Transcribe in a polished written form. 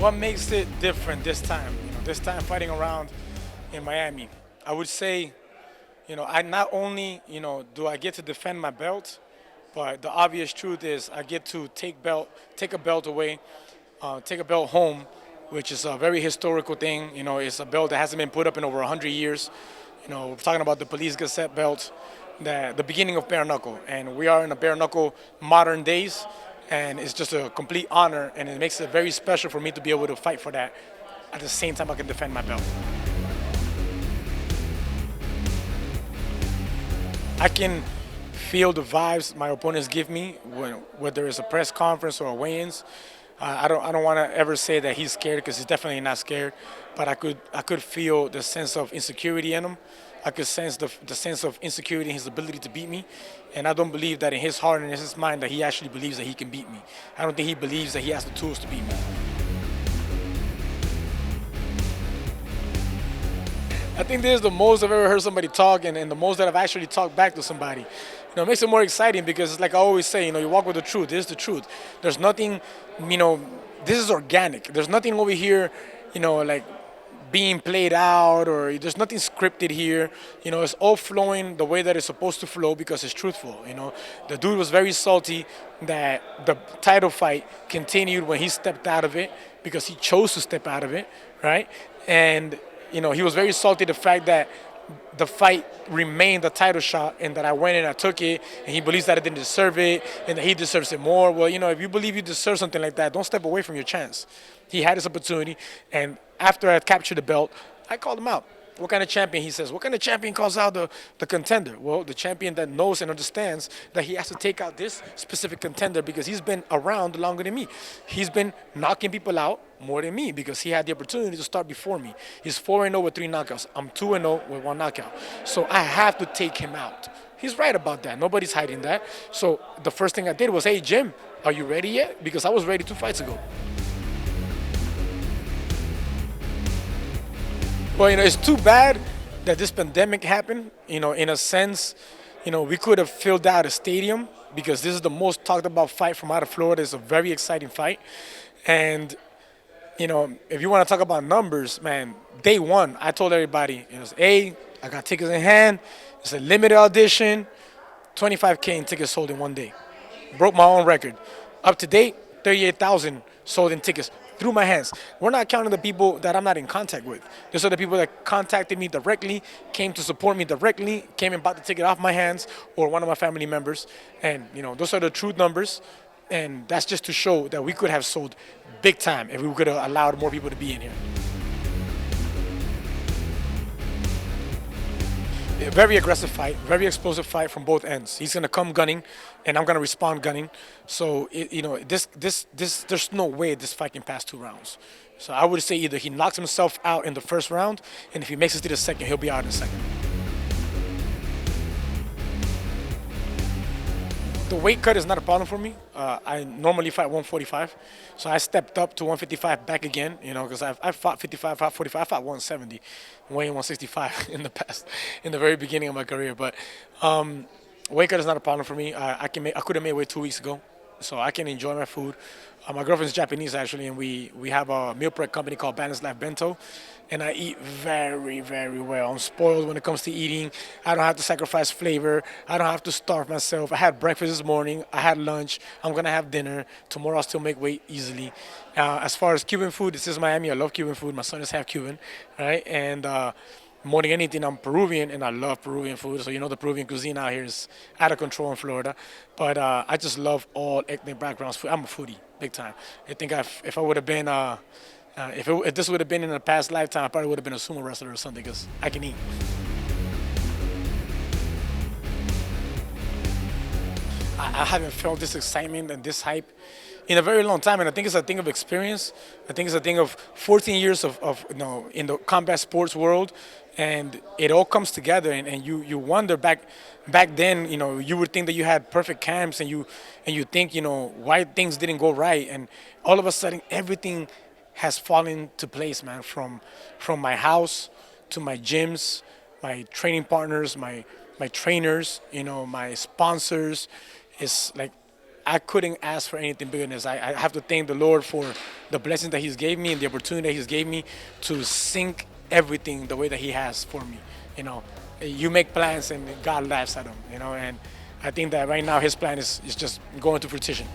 What makes it different this time? This time fighting around in Miami, I would say, I not only, do I get to defend my belt, but the obvious truth is I get to take a belt away, take a belt home, which is a very historical thing. It's a belt that hasn't been put up in over 100 years. We're talking about the Police Gazette belt, the beginning of bare knuckle, and we are in a bare knuckle modern days, and it's just a complete honor, and it makes it very special for me to be able to fight for that. At the same time, I can defend my belt. I can feel the vibes my opponents give me, whether it's a press conference or a weigh-ins. I don't want to ever say that he's scared because he's definitely not scared, but I could feel the sense of insecurity in him. I could sense the sense of insecurity in his ability to beat me, and I don't believe that in his heart and in his mind that he actually believes that he can beat me. I don't think he believes that he has the tools to beat me. I think this is the most I've ever heard somebody talk, and the most that I've actually talked back to somebody. It makes it more exciting because it's like I always say, you walk with the truth. This is the truth. There's nothing, this is organic. There's nothing over here, like being played out, or there's nothing scripted here. It's all flowing the way that it's supposed to flow because it's truthful. The dude was very salty that the title fight continued when he stepped out of it because he chose to step out of it, right? And he was very salty the fact that the fight remained a title shot and that I went and I took it, and he believes that I didn't deserve it and that he deserves it more. Well, if you believe you deserve something like that, don't step away from your chance. He had his opportunity, and after I captured the belt, I called him out. What kind of champion? He says, what kind of champion calls out the contender? Well, the champion that knows and understands that he has to take out this specific contender because he's been around longer than me. He's been knocking people out more than me because he had the opportunity to start before me. He's 4-0 with 3 knockouts. I'm 2-0 with 1 knockout. So I have to take him out. He's right about that. Nobody's hiding that. So the first thing I did was, hey, Jim, are you ready yet? Because I was ready 2 fights ago. Well, it's too bad that this pandemic happened. In a sense, we could have filled out a stadium because this is the most talked about fight from out of Florida. It's a very exciting fight. And, if you want to talk about numbers, man, day one, I told everybody, hey, I got tickets in hand. It's a limited audition, 25K in tickets sold in one day. Broke my own record. Up to date, 38,000 sold in tickets through my hands. We're not counting the people that I'm not in contact with. These are the people that contacted me directly, came to support me directly, came and bought the ticket off my hands, or one of my family members. And, those are the true numbers. And that's just to show that we could have sold big time if we could have allowed more people to be in here. A very aggressive fight, very explosive fight from both ends. He's gonna come gunning, and I'm gonna respond gunning. So there's no way this fight can pass 2 rounds. So I would say either he knocks himself out in the first round, and if he makes it to the second, he'll be out in the second. The weight cut is not a problem for me. I normally fight 145, so I stepped up to 155 back again. Because I fought 55, fought 45, I fought 170, weighing 165 in the past, in the very beginning of my career. But weight cut is not a problem for me. I could have made weight 2 weeks ago, so I can enjoy my food. My girlfriend's Japanese actually, and we have a meal prep company called Balanced Life Bento, and I eat very, very well. I'm spoiled when it comes to eating. I don't have to sacrifice flavor. I don't have to starve myself. I had breakfast this morning. I had lunch. I'm gonna have dinner. Tomorrow I'll still make weight easily. As far as Cuban food, this is Miami. I love Cuban food. My son is half Cuban, right? And more than anything, I'm Peruvian, and I love Peruvian food. So the Peruvian cuisine out here is out of control in Florida. But I just love all ethnic backgrounds. I'm a foodie, big time. I think if I would have been, if this would have been in a past lifetime, I probably would have been a sumo wrestler or something because I can eat. I haven't felt this excitement and this hype in a very long time, and I think it's a thing of experience. I think it's a thing of 14 years of in the combat sports world, and it all comes together. And you wonder back then, you would think that you had perfect camps, and you think why things didn't go right, and all of a sudden everything has fallen to place, man. From my house to my gyms, my training partners, my trainers, my sponsors. It's like I couldn't ask for anything bigger than this. I have to thank the Lord for the blessings that He's gave me and the opportunity that He's gave me to sink everything the way that He has for me. You know, you make plans and God laughs at them. You know, and I think that right now His plan is just going to fruition.